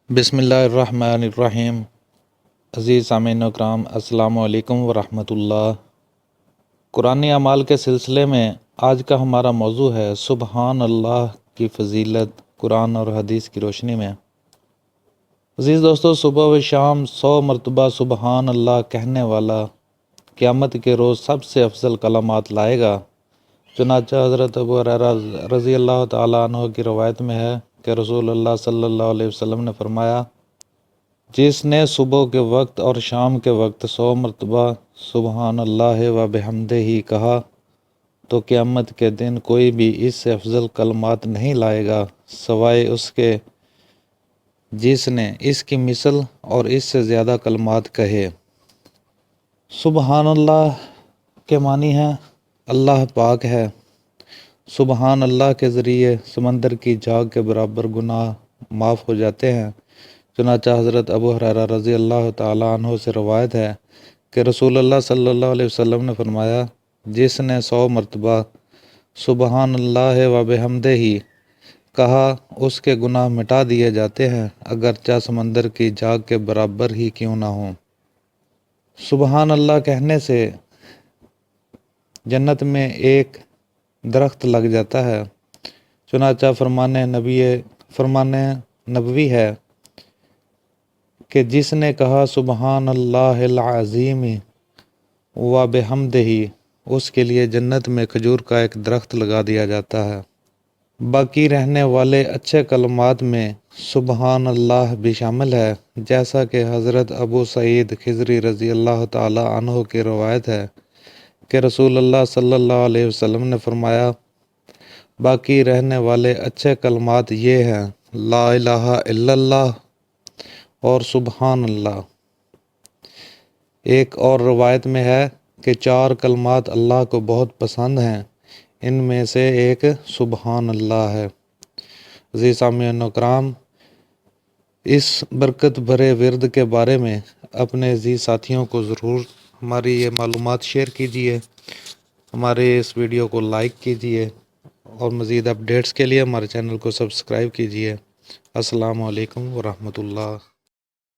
بسم اللہ الرحمن الرحیم۔ عزیز سامعین اکرام، السلام علیکم ورحمۃ اللہ۔ قرآن اعمال کے سلسلے میں آج کا ہمارا موضوع ہے سبحان اللہ کی فضیلت قرآن اور حدیث کی روشنی میں۔ عزیز دوستو، صبح و شام 100 مرتبہ سبحان اللہ کہنے والا قیامت کے روز سب سے افضل کلمات لائے گا۔ چنانچہ حضرت ابو ہریرہ رضی اللہ تعالیٰ عنہ کی روایت میں ہے کہ رسول اللہ صلی اللہ علیہ وسلم نے فرمایا، جس نے صبح کے وقت اور شام کے وقت 100 مرتبہ سبحان اللہ و بحمدہ ہی کہا تو قیامت کے دن کوئی بھی اس سے افضل کلمات نہیں لائے گا سوائے اس کے جس نے اس کی مثل اور اس سے زیادہ کلمات کہے۔ سبحان اللہ کے معنی ہے اللہ پاک ہے۔ سبحان اللہ کے ذریعے سمندر کی جھاگ کے برابر گناہ معاف ہو جاتے ہیں۔ چنانچہ حضرت ابو ہریرہ رضی اللہ تعالیٰ عنہ سے روایت ہے کہ رسول اللہ صلی اللہ علیہ وسلم نے فرمایا، جس نے 100 مرتبہ سبحان اللہ و بحمدہ ہی کہا اس کے گناہ مٹا دیے جاتے ہیں، اگرچہ سمندر کی جھاگ کے برابر ہی کیوں نہ ہوں۔ سبحان اللہ کہنے سے جنت میں ایک درخت لگ جاتا ہے۔ چنانچہ فرمان نبوی ہے کہ جس نے کہا سبحان اللہ العظیم و بحمدہ، اس کے لیے جنت میں کھجور کا ایک درخت لگا دیا جاتا ہے۔ باقی رہنے والے اچھے کلمات میں سبحان اللہ بھی شامل ہے، جیسا کہ حضرت ابو سعید خضری رضی اللہ تعالیٰ عنہ کی روایت ہے کہ رسول اللہ صلی اللہ علیہ وسلم نے فرمایا، باقی رہنے والے اچھے کلمات یہ ہیں لا الہ الا اللہ اور سبحان اللہ۔ ایک اور روایت میں ہے کہ 4 کلمات اللہ کو بہت پسند ہیں، ان میں سے ایک سبحان اللہ ہے۔ عزیز سامعین اکرام، اس برکت بھرے ورد کے بارے میں اپنے عزیز ساتھیوں کو ضرور ہماری یہ معلومات شیئر کیجیے، ہمارے اس ویڈیو کو لائک کیجیے اور مزید اپڈیٹس کے لیے ہمارے چینل کو سبسکرائب کیجیے۔ السلام علیکم ورحمۃ اللہ۔